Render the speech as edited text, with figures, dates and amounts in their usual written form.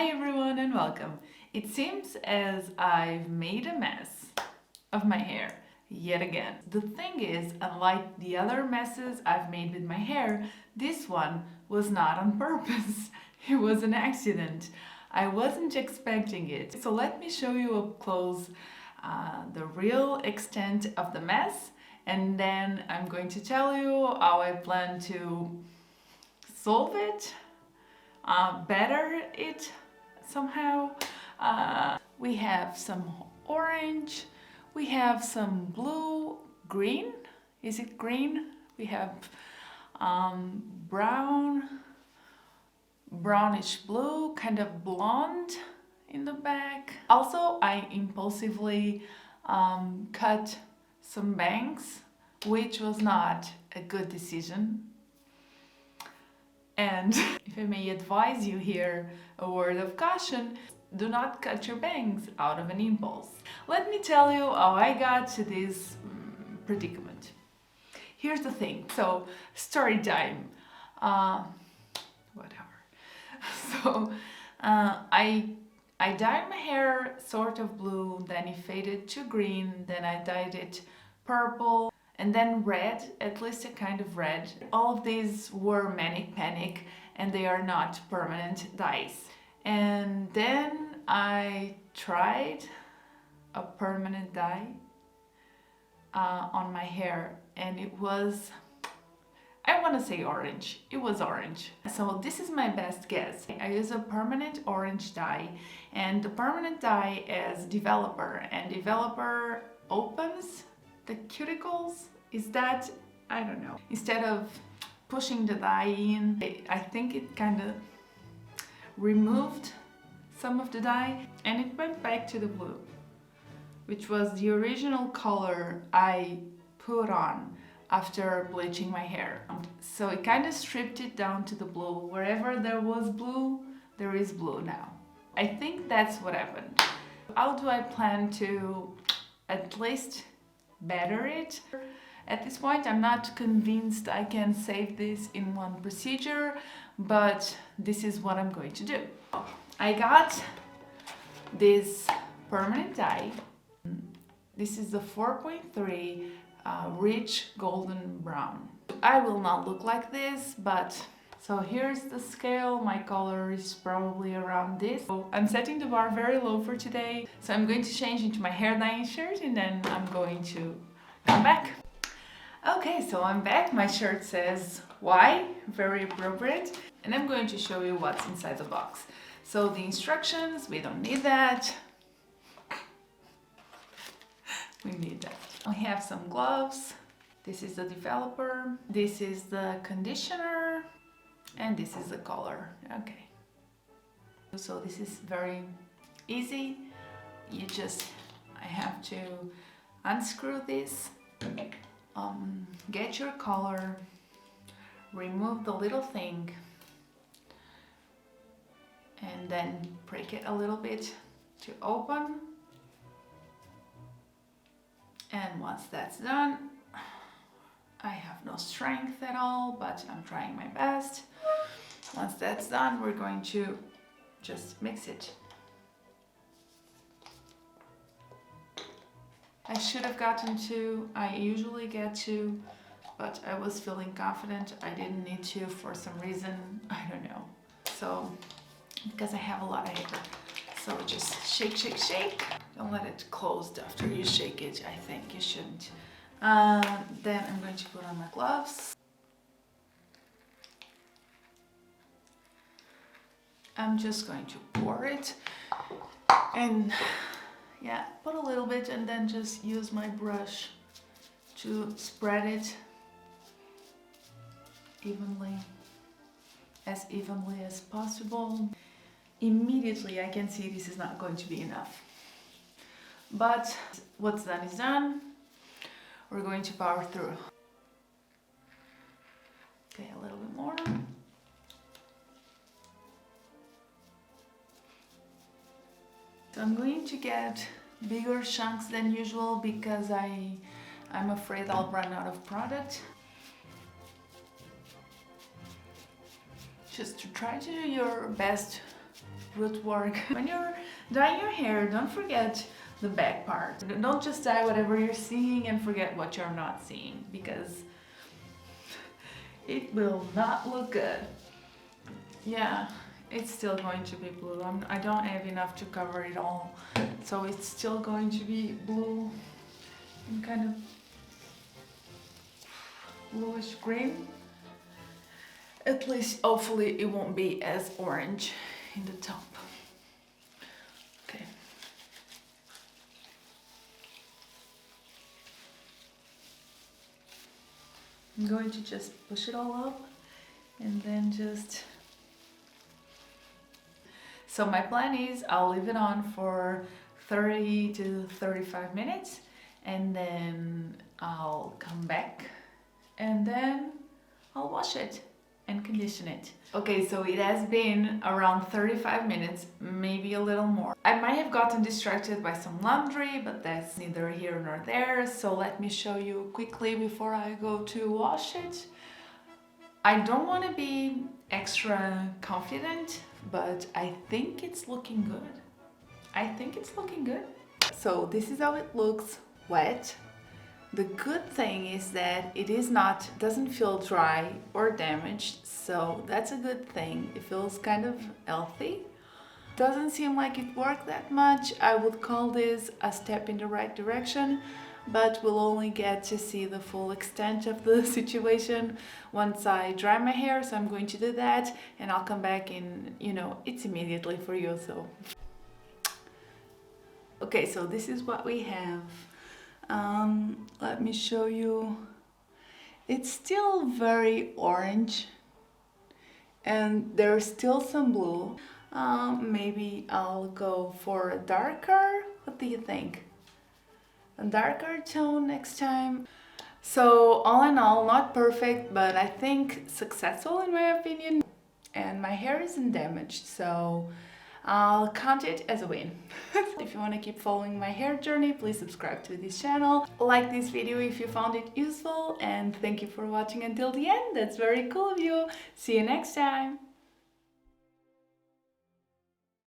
Hi everyone and welcome. It seems as I've made a mess of my hair yet again. The thing is, unlike the other messes I've made with my hair, this one was not on purpose. It was an accident. I wasn't expecting it. So let me show you up close the real extent of the mess, and then I'm going to tell you how I plan to solve it, better it somehow. We have some orange, we have some blue, green, is it green? We have brownish blue, kind of blonde in the back. Also, I impulsively cut some bangs, which was not a good decision. And if I may advise you here, a word of caution, do not cut your bangs out of an impulse. Let me tell you how I got to this predicament. Here's the thing, so story time, whatever. So I dyed my hair sort of blue, then it faded to green, then I dyed it purple, and then red, at least a kind of red. All of these were manic panic and they are not permanent dyes. And then I tried a permanent dye on my hair, and it was, I want to say orange. It was orange. So this is my best guess. I use a permanent orange dye, and the permanent dye is developer, and developer opens the cuticles. Is that, I don't know. Instead of pushing the dye in, I think it kind of removed some of the dye and it went back to the blue, which was the original color I put on after bleaching my hair. So it kind of stripped it down to the blue. Wherever there was blue, there is blue now. I think that's what happened. How do I plan to at least better it? At this point, I'm not convinced I can save this in one procedure, but this is what I'm going to do. I got this permanent dye. This is the 4.3 rich golden brown. I will not look like this, but so here's the scale. My color is probably around this. So I'm setting the bar very low for today. So I'm going to change into my hair dyeing shirt and then I'm going to come back. Okay, so I'm back. My shirt says why, very appropriate. And I'm going to show you what's inside the box. So the instructions, we don't need that. We need that. I have some gloves. This is the developer. This is the conditioner. And this is the color. Okay. So this is very easy. I have to unscrew this. Get your color, remove the little thing, and then break it a little bit to open. And once that's done, I have no strength at all, but I'm trying my best. Once that's done, we're going to just mix it. I should have gotten two. I usually get two, but I was feeling confident I didn't need to for some reason. I don't know. So, because I have a lot of hair. So just shake, shake, shake. Don't let it close after you shake it. I think you shouldn't. Then I'm going to put on my gloves. I'm just going to pour it and yeah, put a little bit and then just use my brush to spread it evenly as possible. Immediately I can see this is not going to be enough. But what's done is done. We're going to power through. Okay, a little bit more. So I'm going to get bigger chunks than usual because I'm afraid I'll run out of product. Just to try to do your best root work. When you're dyeing your hair, don't forget the back part. Don't just dye whatever you're seeing and forget what you're not seeing, because it will not look good. Yeah, it's still going to be blue. I don't have enough to cover it all, so it's still going to be blue and kind of bluish green. At least, hopefully, it won't be as orange in the top. Okay. I'm going to just push it all up and then just... So my plan is I'll leave it on for 30 to 35 minutes and then I'll come back and then I'll wash it and condition it. Okay, so it has been around 35 minutes, maybe a little more. I might have gotten distracted by some laundry, but that's neither here nor there. So let me show you quickly before I go to wash it. I don't want to be extra confident, but I think it's looking good. I think it's looking good. So this is how it looks wet. The good thing is that it doesn't feel dry or damaged, so that's a good thing. It feels kind of healthy. Doesn't seem like it worked that much. I would call this a step in the right direction, but we'll only get to see the full extent of the situation once I dry my hair, so I'm going to do that and I'll come back in, it's immediately for you, so. Okay, so this is what we have. Let me show you. It's still very orange and there's still some blue. Maybe I'll go for a darker. What do you think? A darker tone next time. So all in all, not perfect, but I think successful in my opinion. And my hair isn't damaged, so I'll count it as a win. If you want to keep following my hair journey, please subscribe to this channel. Like this video if you found it useful, and thank you for watching until the end. That's very cool of you. See you next time.